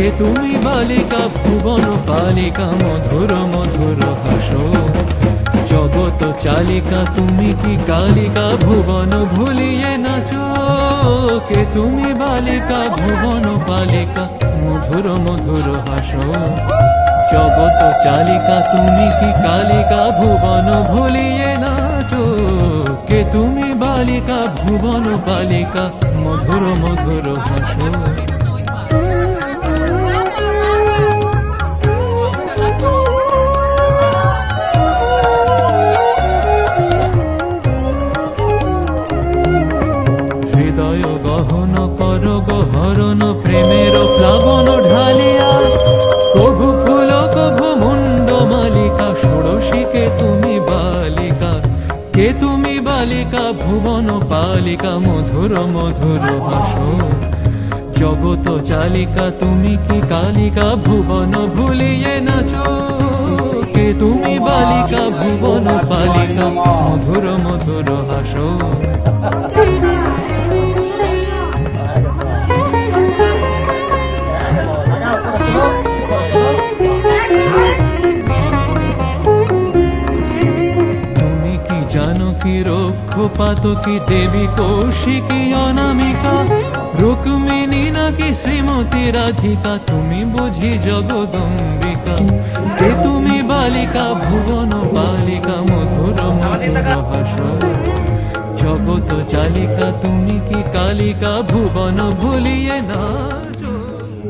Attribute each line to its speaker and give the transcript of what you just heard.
Speaker 1: কে তুমি বালিকা ভুবন পালিকা মধুর মধুর হাসো। জগত চালিকা তুমি কি কালিকা ভুবন ভুলিয়ে নাচো। কে তুমি বালিকা ভুবন পালিকা মধুর মধুর হাসো। জগত চালিকা তুমি কি কালিকা ভুবন ভুলিয়ে নাচো। কে তুমি বালিকা ভুবন বালিকা মধুর মধুর হাসো। হৃদয় গহন কর গহরণ প্রেমের প্লাবন ঢালিয়া। কভু ফুল কভু মুন্ড মালিকা ষোড়শীকে তুমি বালিকা। কে তুমি বালিকা ভুবন পালিকা মধুর মধুর হাসো। জগত চালিকা তুমি কি কালিকা ভুবন ভুলিয়ে নাচো। কে তুমি বালিকা ভুবন পালিকা মধুর মধুর হাসো। জানকী রক্ষপাতকী দেবী কৌশিকী অনামিকা। রুক্মিণী নাকি শ্রীমতী রাধিকা তুমি বুঝি জগদম্বিকা। কে তুমি বালিকা ভুবন বালিকা মধুর মধুর হাসো। জগত চালিকা তুমি কি কালিকা ভুবন ভুলিয়ে নাচো।